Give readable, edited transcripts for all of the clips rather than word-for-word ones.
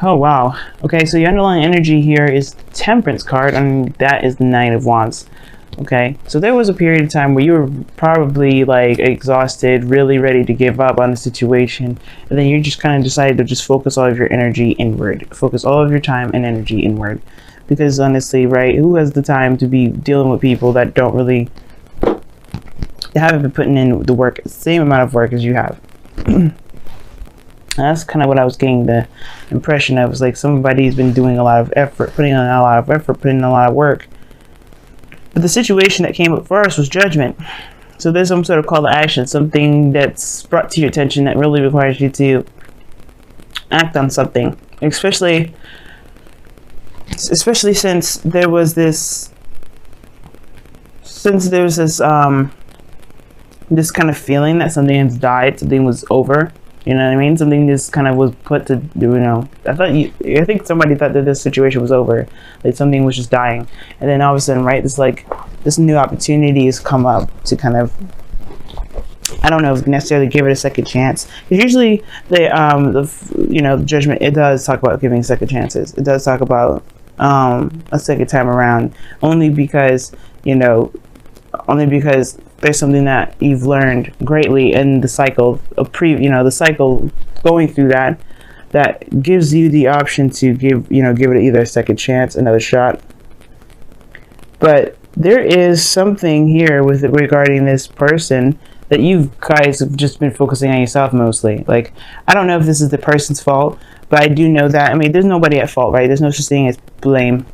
Oh wow. Okay, so your underlying energy here is Temperance card, and that is the Knight of Wands. Okay, so there was a period of time where you were probably like exhausted, really ready to give up on the situation, and then you just kind of decided to just focus all of your energy inward, focus all of your time and energy inward, because honestly, right, who has the time to be dealing with people that don't really, they haven't been putting in the work, same amount of work as you have. That's kind of what I was getting the impression of. It was like somebody's been doing a lot of effort, putting in a lot of effort, putting in a lot of work. But the situation that came up first was judgment. So there's some sort of call to action, something that's brought to your attention that really requires you to act on something. Especially since there was this, this kind of feeling that something has died, something was over. You know what I mean? Something just kind of was put to, I think somebody thought that this situation was over, like something was just dying, and then all of a sudden, right, this new opportunity has come up to kind of, I don't know if necessarily give it a second chance. Because usually the judgment, it does talk about giving second chances. It does talk about a second time around, only because there's something that you've learned greatly in the cycle of the cycle going through that gives you the option to give it either a second chance, another shot. But there is something here with regarding this person that you guys have just been focusing on yourself mostly. Like, I don't know if this is the person's fault, but I do know that, there's nobody at fault, right? There's no such thing as blame.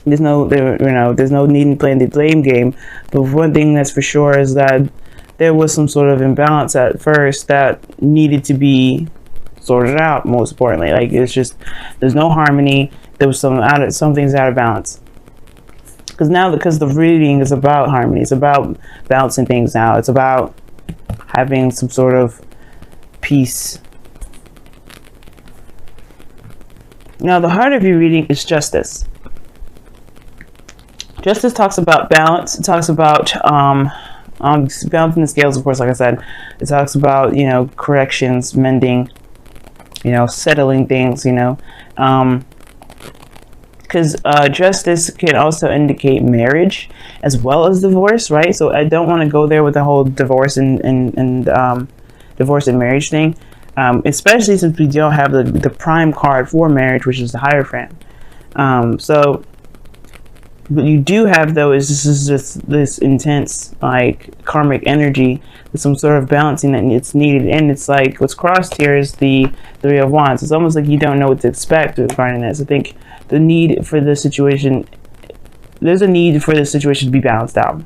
There's no need in playing the blame game. But one thing that's for sure is that there was some sort of imbalance at first that needed to be sorted out. Most importantly, like, it's just, there's no harmony. There was something's out of balance. Because the reading is about harmony. It's about balancing things out. It's about having some sort of peace. Now, the heart of your reading is Justice. Justice talks about balance. It talks about balancing the scales, of course, like I said. It talks about, corrections, mending, settling things, because justice can also indicate marriage as well as divorce, right? So I don't want to go there with the whole divorce and divorce and marriage thing, especially since we don't have the prime card for marriage, which is the Hierophant. What you do have, though, is this intense, like, karmic energy, some sort of balancing that it's needed. And it's like, what's crossed here is the Three of Wands. It's almost like you don't know what to expect regarding this. I think there's a need for this situation to be balanced out.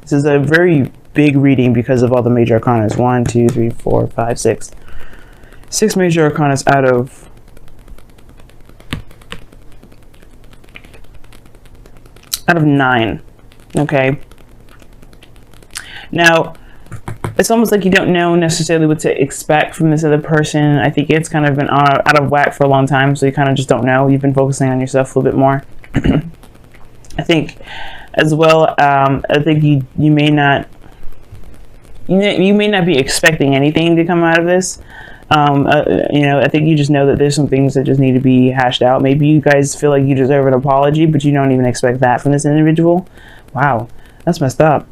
This is a very big reading because of all the major arcanas. 1, 2, 3, 4, 5, 6. 6 major arcanas out of 9. Okay, now it's almost like you don't know necessarily what to expect from this other person. I think it's kind of been out of whack for a long time, so you kind of just don't know. You've been focusing on yourself a little bit more. I think as well, I think you may not be expecting anything to come out of this. I think you just know that there's some things that just need to be hashed out. Maybe you guys feel like you deserve an apology, but you don't even expect that from this individual. Wow, that's messed up.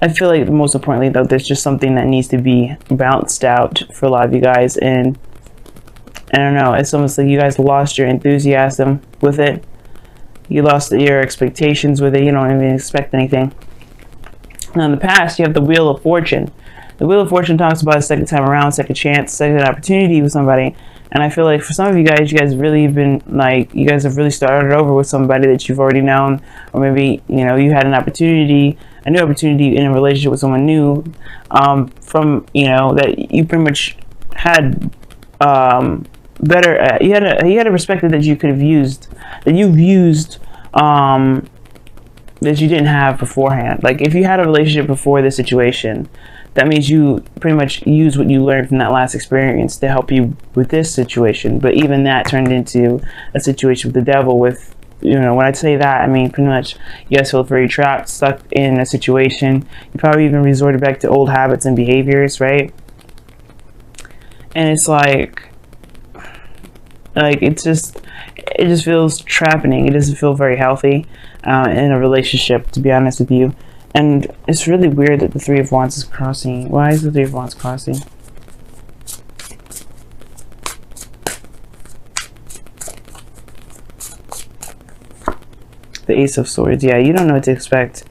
I feel like most importantly, though, there's just something that needs to be balanced out for a lot of you guys. And I don't know, it's almost like you guys lost your enthusiasm with it. You lost your expectations with it. You don't even expect anything. Now, in the past, you have the Wheel of Fortune. The Wheel of Fortune talks about a second time around, second chance, second opportunity with somebody. And I feel like for some of you guys really have been like, you guys have really started over with somebody that you've already known. Or maybe, you had a new opportunity in a relationship with someone new, that you pretty much had you had a perspective that you could have used, that you've used, that you didn't have beforehand. Like, if you had a relationship before this situation, that means you pretty much use what you learned from that last experience to help you with this situation. But even that turned into a situation with the devil. With, when I say that, I mean pretty much you guys feel very trapped, stuck in a situation. You probably even resorted back to old habits and behaviors, right? And it's like it just feels trapping. It doesn't feel very healthy in a relationship, to be honest with you. And it's really weird that the Three of Wands is crossing. Why is the Three of Wands crossing? The Ace of Swords. Yeah, you don't know what to expect.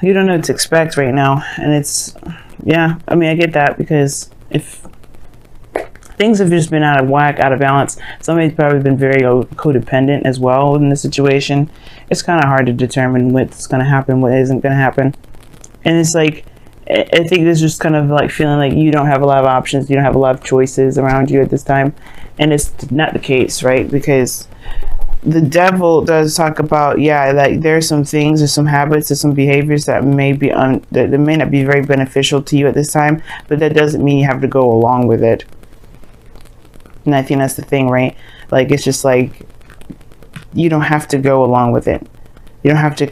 You don't know what to expect right now. And it's, yeah, I mean, I get that, because if things have just been out of whack, out of balance, somebody's probably been very codependent as well in the situation. It's kind of hard to determine what's going to happen, what isn't going to happen. And it's like, I think there's just kind of like feeling like you don't have a lot of options, you don't have a lot of choices around you at this time. And it's not the case, right? Because the Devil does talk about, yeah, like there's some things, there's some habits, there's some behaviors that may be that may not be very beneficial to you at this time, but that doesn't mean you have to go along with it. And I think that's the thing, right? Like, it's just like, you don't have to go along with it. You don't have to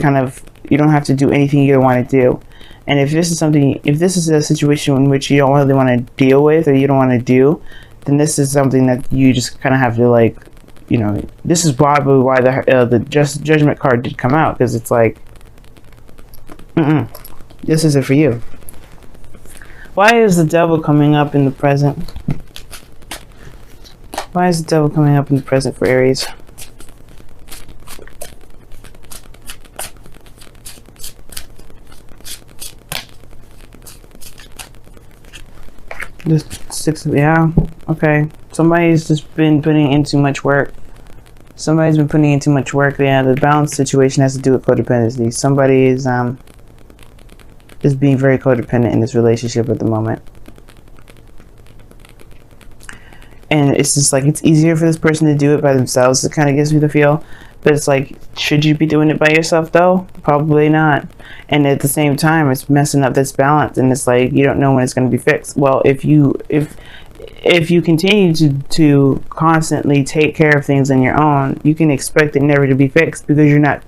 you don't have to do anything you don't want to do. And if this is a situation in which you don't really want to deal with, or you don't want to do, then this is something that you just kind of have to, like, you know, this is probably why the Judgment card did come out, because it's like, this isn't for you. Why is the Devil coming up in the present? Why is the Devil coming up in the present for Aries? Yeah, okay. Somebody's just been putting in too much work. Somebody's been putting in too much work. Yeah, the balance situation has to do with codependency. Somebody is being very codependent in this relationship at the moment. And it's just like, it's easier for this person to do it by themselves. It kind of gives me the feel. But it's like, should you be doing it by yourself though? Probably not. And at the same time, it's messing up this balance. And it's like, you don't know when it's going to be fixed. Well, if you continue to constantly take care of things on your own, you can expect it never to be fixed, because you're not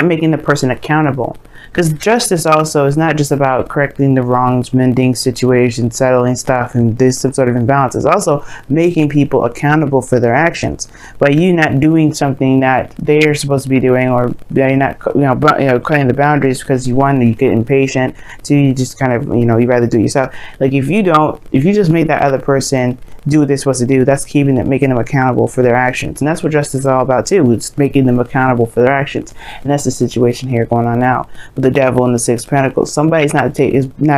making the person accountable. Because justice also is not just about correcting the wrongs, mending situations, settling stuff, and there's some sort of imbalance. It's also making people accountable for their actions. By you not doing something that they're supposed to be doing, or you're not, cutting the boundaries because you get impatient, so you just kind of, you rather do it yourself. Like, if you just make that other person do what they're supposed to do, that's making them accountable for their actions. And that's what justice is all about too. It's making them accountable for their actions. And that's the situation here going on now with the Devil and the Six of Pentacles. Somebody's not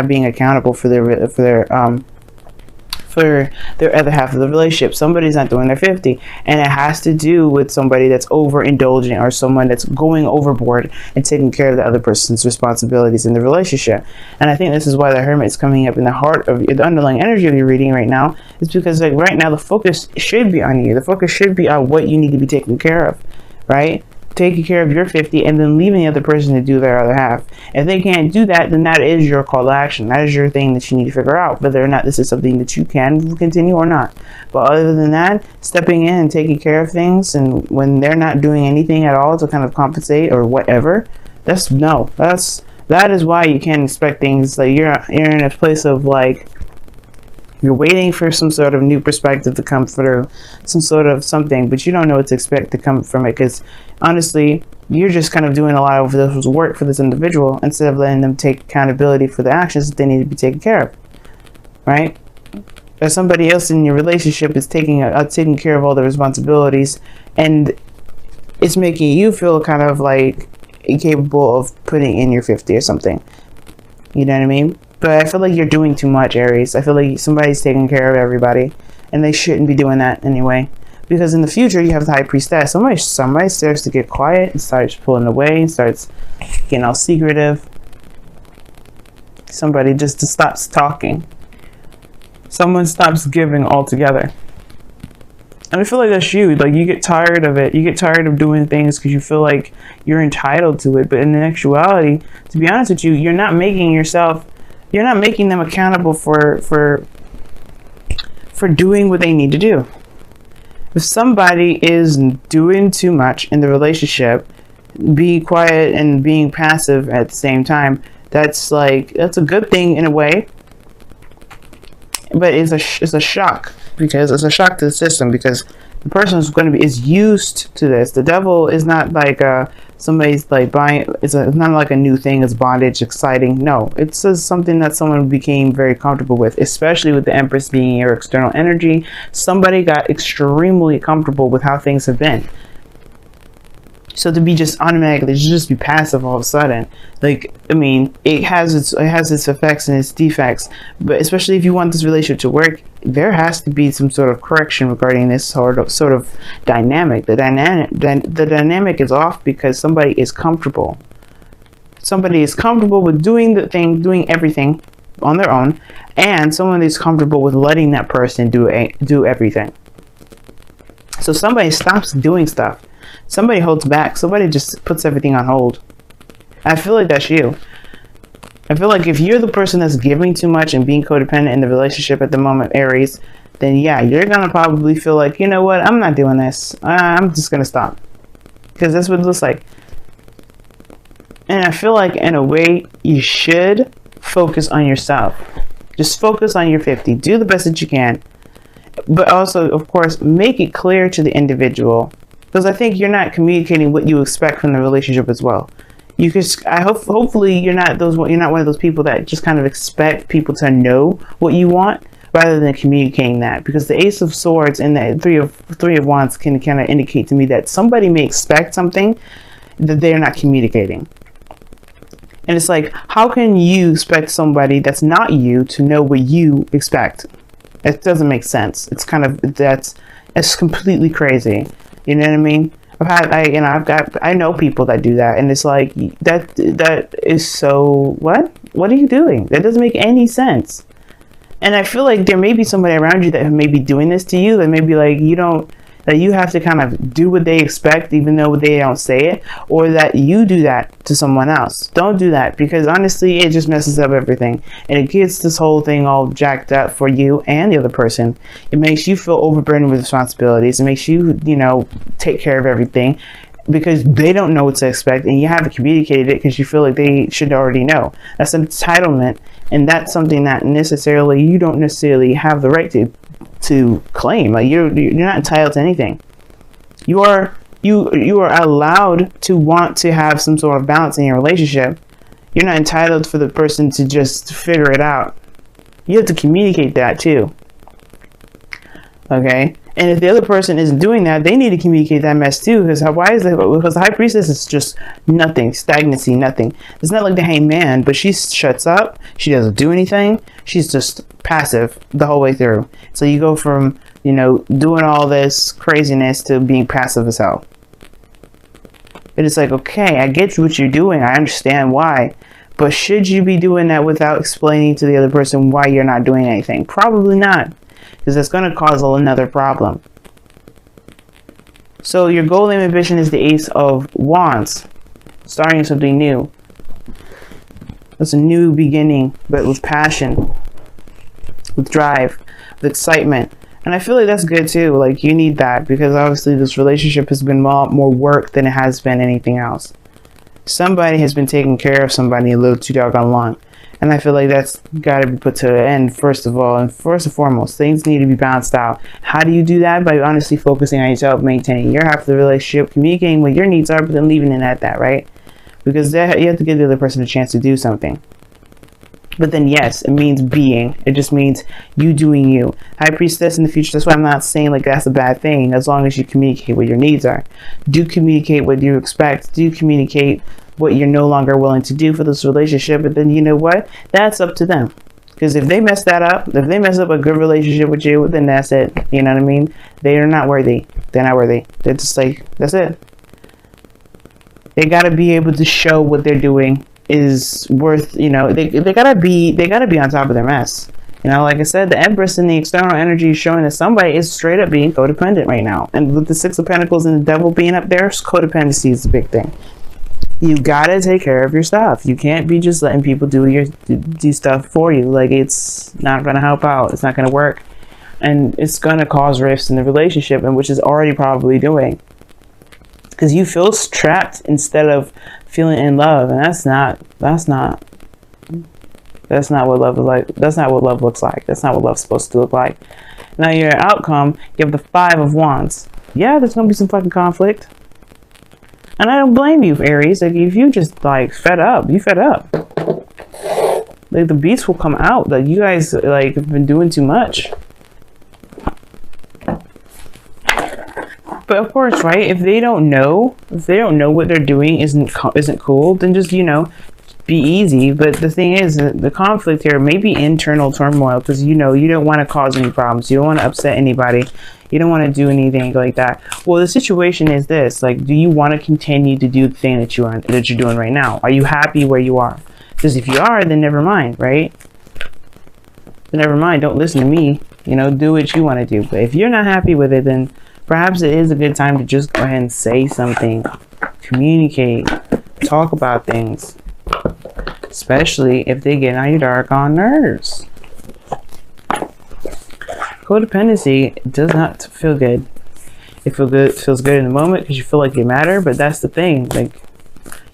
being accountable for their other half of the relationship. Somebody's not doing their 50, and it has to do with somebody that's overindulgent, or someone that's going overboard and taking care of the other person's responsibilities in the relationship. And I think this is why the Hermit is coming up in the heart of the underlying energy of your reading right now. Is because, like, right now the focus should be on you. The focus should be on what you need to be taken care of, right? Taking care of your 50, and then leaving the other person to do their other half. If they can't do that, then that is your call to action. That is your thing that you need to figure out, whether or not this is something that you can continue or not. But other than that, stepping in and taking care of things, and when they're not doing anything at all to kind of compensate or whatever, that is why you can't expect things. Like, you're in a place of, like, you're waiting for some sort of new perspective to come through, some sort of something, but you don't know what to expect to come from it, because honestly, you're just kind of doing a lot of this work for this individual instead of letting them take accountability for the actions that they need to be taken care of, right? Or somebody else in your relationship is taking care of all the responsibilities, and it's making you feel kind of like incapable of putting in your 50 or something. You know what I mean? But I feel like you're doing too much, Aries. I feel like somebody's taking care of everybody, and they shouldn't be doing that anyway. Because in the future, you have the High Priestess. Somebody starts to get quiet and starts pulling away and starts getting all secretive. Somebody just stops talking. Someone stops giving altogether. And I feel like that's you. Like, you get tired of it. You get tired of doing things because you feel like you're entitled to it. But in actuality, to be honest with you, you're not making them accountable for doing what they need to do. If somebody is doing too much in the relationship, being quiet and being passive at the same time, that's a good thing in a way. but it's a shock, because it's a shock to the system, because the person is used to this. The devil is not like somebody's like buying. It's not like a new thing. It's bondage, exciting. No, it's something that someone became very comfortable with, especially with the Empress being your external energy. Somebody got extremely comfortable with how things have been. So to be just automatically, just be passive all of a sudden, like, I mean, it has its effects and its defects, but especially if you want this relationship to work, there has to be some sort of correction regarding this sort of dynamic. The dynamic is off because somebody is comfortable. Somebody is comfortable with doing everything on their own, and someone is comfortable with letting that person do everything. So somebody stops doing stuff. Somebody holds back. Somebody just puts everything on hold. I feel like that's you. I feel like if you're the person that's giving too much and being codependent in the relationship at the moment, Aries, then yeah, you're going to probably feel like, you know what, I'm not doing this. I'm just going to stop. Because that's what it looks like. And I feel like in a way, you should focus on yourself. Just focus on your 50. Do the best that you can. But also, of course, make it clear to the individual. Because I think you're not communicating what you expect from the relationship as well. Hopefully you're not one of those people that just kind of expect people to know what you want rather than communicating that. Because the Ace of Swords and the Three of Wands can kind of indicate to me that somebody may expect something that they're not communicating. And it's like, how can you expect somebody that's not you to know what you expect? It doesn't make sense. It's completely crazy. You know what I mean? I know people that do that, and it's like, that is so, what are you doing? That doesn't make any sense. And I feel like there may be somebody around you that may be doing this to you, that may be like, that you have to kind of do what they expect even though they don't say it, or that you do that to someone else. Don't do that, because honestly it just messes up everything, and it gets this whole thing all jacked up for you and the other person. It makes you feel overburdened with responsibilities. It makes you, take care of everything because they don't know what to expect, and you haven't communicated it because you feel like they should already know. That's an entitlement, and that's something that you don't necessarily have the right to claim. Like, you're not entitled to anything. You are allowed to want to have some sort of balance in your relationship. You're not entitled for the person to just figure it out. You have to communicate that too. Okay? And if the other person isn't doing that, they need to communicate that mess too. Because the High Priestess is just nothing, stagnancy, nothing. It's not like the Hanged Man, but she shuts up. She doesn't do anything. She's just passive the whole way through. So you go from, doing all this craziness to being passive as hell. But it's like, okay, I get what you're doing. I understand why. But should you be doing that without explaining to the other person why you're not doing anything? Probably not. Because that's going to cause another problem. So your goal and ambition is the Ace of Wands. Starting something new. It's a new beginning, but with passion, with drive, with excitement. And I feel like that's good too. Like, you need that, because obviously this relationship has been more work than it has been anything else. Somebody has been taking care of somebody a little too doggone long. And I feel like that's got to be put to an end, first of all. And first and foremost, things need to be balanced out. How do you do that? By honestly focusing on yourself, maintaining your half of the relationship, communicating what your needs are, but then leaving it at that, right? Because you have to give the other person a chance to do something. But then, yes, it means being. It just means you doing you. High Priestess in the future. That's why I'm not saying like that's a bad thing, as long as you communicate what your needs are. Do communicate what you expect. Do communicate what you're no longer willing to do for this relationship. But then, you know what? That's up to them. Because if they mess that up, if they mess up a good relationship with you, then that's it. You know what I mean? They are not worthy. They're not worthy. They're just like, that's it. They got to be able to show what they're doing is worth, they gotta be on top of their mess. Like I said, the Empress in the external energy is showing that somebody is straight up being codependent right now. And with the Six of Pentacles and the Devil being up there, codependency is a big thing. You gotta take care of your stuff. You can't be just letting people do stuff for you. Like, it's not gonna help out. It's not gonna work, and it's gonna cause rifts in the relationship, and which is already probably doing. Because you feel trapped instead of feeling in love, and that's not That's not what love is like. That's not what love looks like. That's not what love's supposed to look like. Now your outcome, you have the 5 of Wands. Yeah, there's gonna be some fucking conflict. And I don't blame you, Aries. Like, if you just like fed up, you fed up. Like, the beast will come out. Like, you guys like have been doing too much. But of course, right? If they don't know what they're doing isn't cool, then just, you know, be easy. But the thing is, the conflict here may be internal turmoil, because, you know, you don't want to cause any problems. You don't want to upset anybody. You don't want to do anything like that. Well, the situation is this: like, do you want to continue to do the thing that you're doing right now? Are you happy where you are? Because if you are, then never mind, right? Then never mind. Don't listen to me. You know, do what you want to do. But if you're not happy with it, then perhaps it is a good time to just go ahead and say something, communicate, talk about things, especially if they get on your doggone nerves. Codependency does not feel good. It feels good in the moment because you feel like you matter, but that's the thing. Like,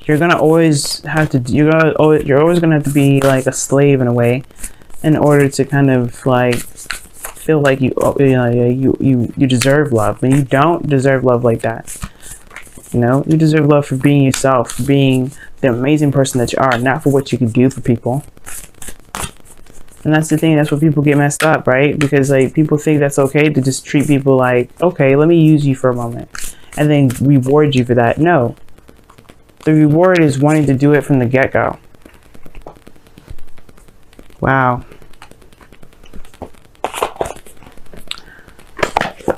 you're gonna always have to. You're always gonna have to be like a slave in a way, in order to kind of like feel like you deserve love. And you don't deserve love like that. You know, you deserve love for being yourself, for being the amazing person that you are, not for what you can do for people. And that's the thing. That's where people get messed up, right? Because like, people think that's okay to just treat people like, okay, let me use you for a moment, and then reward you for that. No, the reward is wanting to do it from the get-go. Wow.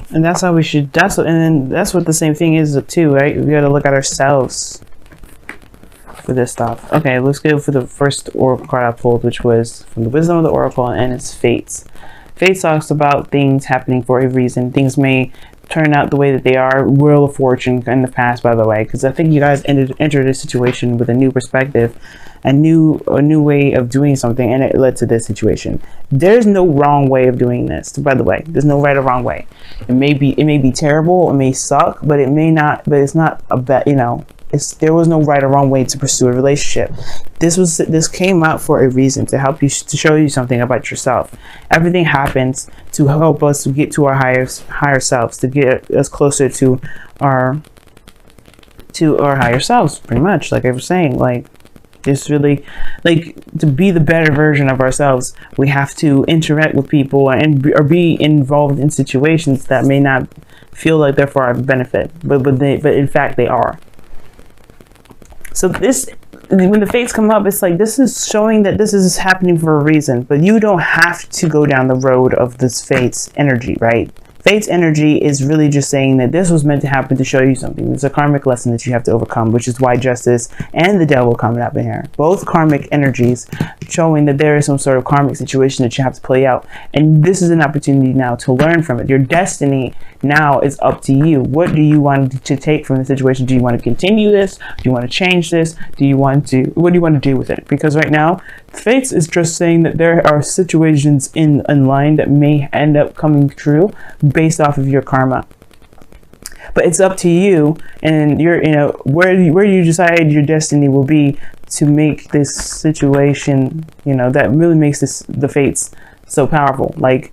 And that's how we should. And then that's what the same thing is too, right? We got to look at ourselves for this stuff. Okay, let's go for the first oracle card I pulled, which was from the Wisdom of the Oracle, and it's Fates. Fates talks about things happening for a reason. Things may turn out the way that they are. Wheel of Fortune in the past, by the way, because I think you guys entered a situation with a new perspective, a new way of doing something, and it led to this situation. There's no wrong way of doing this, by the way. There's no right or wrong way. It may be terrible, it may suck, but it may not. But it's not a bad, you know. There was no right or wrong way to pursue a relationship. This came out for a reason, to help you, to show you something about yourself. Everything happens to help us to get to our higher selves, to get us closer to our higher selves, pretty much. Like I was saying, like, it's really like, to be the better version of ourselves, we have to interact with people or be involved in situations that may not feel like they're for our benefit, but in fact they are. So this, when the fates come up, it's like, this is showing that this is happening for a reason, but you don't have to go down the road of this fates energy, right? Fate's energy is really just saying that this was meant to happen to show you something. It's a karmic lesson that you have to overcome, which is why Justice and the Devil coming up in here. Both karmic energies showing that there is some sort of karmic situation that you have to play out. And this is an opportunity now to learn from it. Your destiny now is up to you. What do you want to take from the situation? Do you want to continue this? Do you want to change this? What do you want to do with it? Because right now, Fates is just saying that there are situations in line that may end up coming true based off of your karma. But it's up to you, and where you decide your destiny will be to make this situation, that really makes the fates so powerful. Like,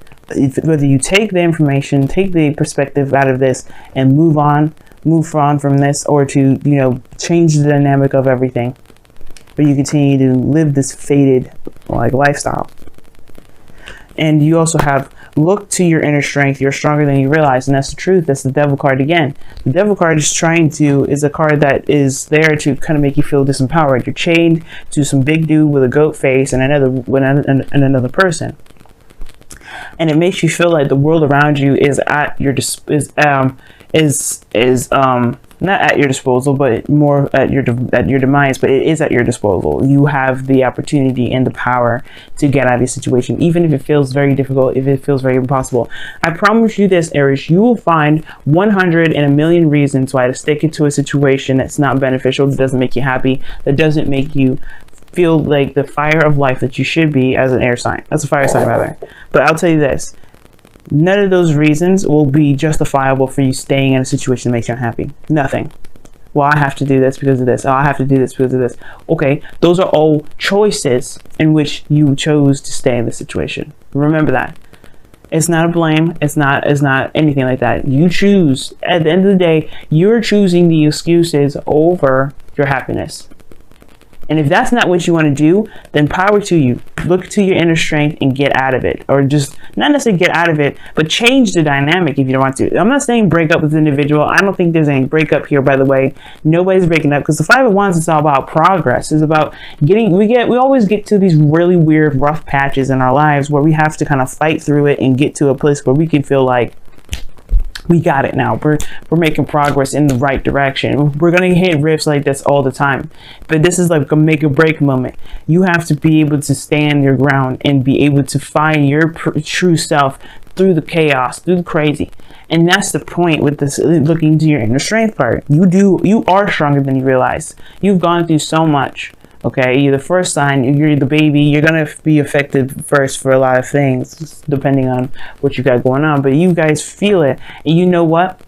whether you take the information, take the perspective out of this and move on from this, or to, change the dynamic of everything, but you continue to live this fated lifestyle. And you also have, look to your inner strength. You're stronger than you realize, and that's the truth. That's the Devil card again. The Devil card is a card that is there to kind of make you feel disempowered. You're chained to some big dude with a goat face and another person, and it makes you feel like the world around you is at your not at your disposal, but more at your demise. But it is at your disposal. You have the opportunity and the power to get out of this situation, even if it feels very difficult, if it feels very impossible. I promise you this, Aries, you will find 100 in a million reasons why to stick into a situation that's not beneficial, that doesn't make you happy, that doesn't make you feel like the fire of life that you should be as an air sign. That's a fire sign, rather. But I'll tell you this. None of those reasons will be justifiable for you staying in a situation that makes you unhappy. Nothing. Well, I have to do this because of this. Oh, I have to do this because of this. Okay, those are all choices in which you chose to stay in the situation. Remember that. It's not a blame. It's not anything like that. You choose. At the end of the day, you're choosing the excuses over your happiness. And if that's not what you want to do, then power to you. Look to your inner strength and get out of it. Or just, not necessarily get out of it, but change the dynamic if you don't want to. I'm not saying break up with the individual. I don't think there's any breakup here, by the way. Nobody's breaking up, because the Five of Wands is all about progress. It's about getting, we always get to these really weird, rough patches in our lives where we have to kind of fight through it and get to a place where we can feel like, we got it now. We're making progress in the right direction. We're gonna hit rifts like this all the time, but this is like a make or break moment. You have to be able to stand your ground and be able to find your true self through the chaos, through the crazy. And that's the point with this, looking to your inner strength part. You are stronger than you realize. You've gone through so much. Okay, you're the first sign, you're the baby, you're going to be affected first for a lot of things, depending on what you got going on. But you guys feel it. And you know what?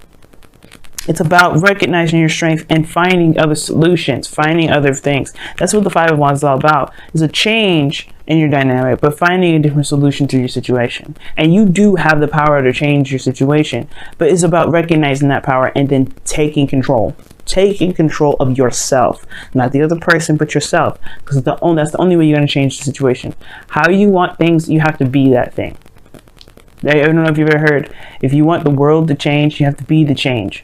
It's about recognizing your strength and finding other solutions, finding other things. That's what the Five of Wands is all about. It's a change in your dynamic, but finding a different solution to your situation. And you do have the power to change your situation, but it's about recognizing that power and then taking control. Taking control of yourself, not the other person, but yourself, because that's the only way you're going to change the situation. How you want things, you have to be that thing. I don't know if you've ever heard, if you want the world to change, you have to be the change.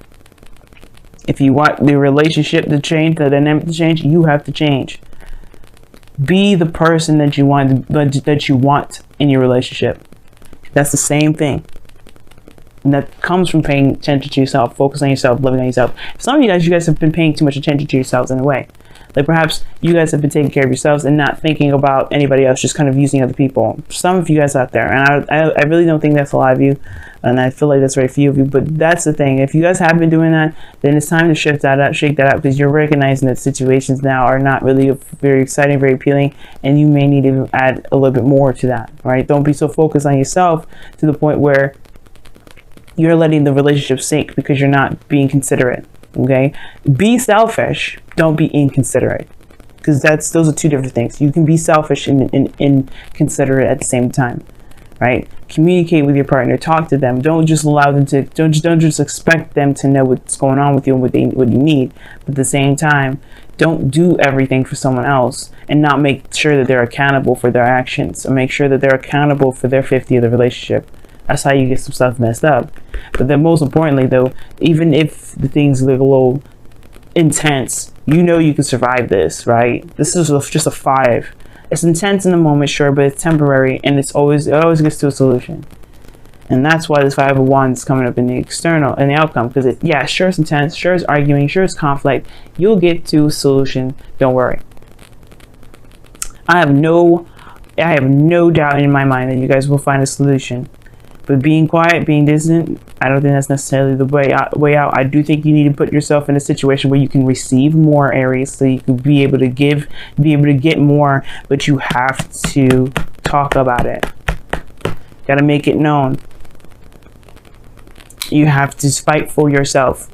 If you want the relationship to change, the dynamic to change, you have to change. Be the person that you want in your relationship. That's the same thing. And that comes from paying attention to yourself, focus on yourself, living on yourself. Some of you guys have been paying too much attention to yourselves in a way. Like perhaps you guys have been taking care of yourselves and not thinking about anybody else, just kind of using other people. Some of you guys out there, and I really don't think that's a lot of you, and I feel like that's very few of you, but that's the thing. If you guys have been doing that, then it's time to shake that out, because you're recognizing that situations now are not really very exciting, very appealing, and you may need to add a little bit more to that, right? Don't be so focused on yourself to the point where you're letting the relationship sink because you're not being considerate. Okay, be selfish, don't be inconsiderate, because those are two different things. You can be selfish and inconsiderate at the same time, right? Communicate with your partner, talk to them. Don't just allow them to, don't just expect them to know what's going on with you and what you need. But at the same time, don't do everything for someone else and not make sure that they're accountable for their actions, or make sure that they're accountable for their 50 of the relationship. That's how you get some stuff messed up. But then most importantly though, even if the things look a little intense, you know you can survive this, right? This is just a 5. It's intense in the moment, sure, but it's temporary, and it always gets to a solution. And that's why this Five of Wands is coming up in the external, in the outcome, because sure it's intense, sure it's arguing, sure it's conflict. You'll get to a solution, don't worry. I have no doubt in my mind that you guys will find a solution. But being quiet, being distant, I don't think that's necessarily the way out. I do think you need to put yourself in a situation where you can receive more, Aries, so you can be able to give, be able to get more, but you have to talk about it. Got to make it known. You have to fight for yourself.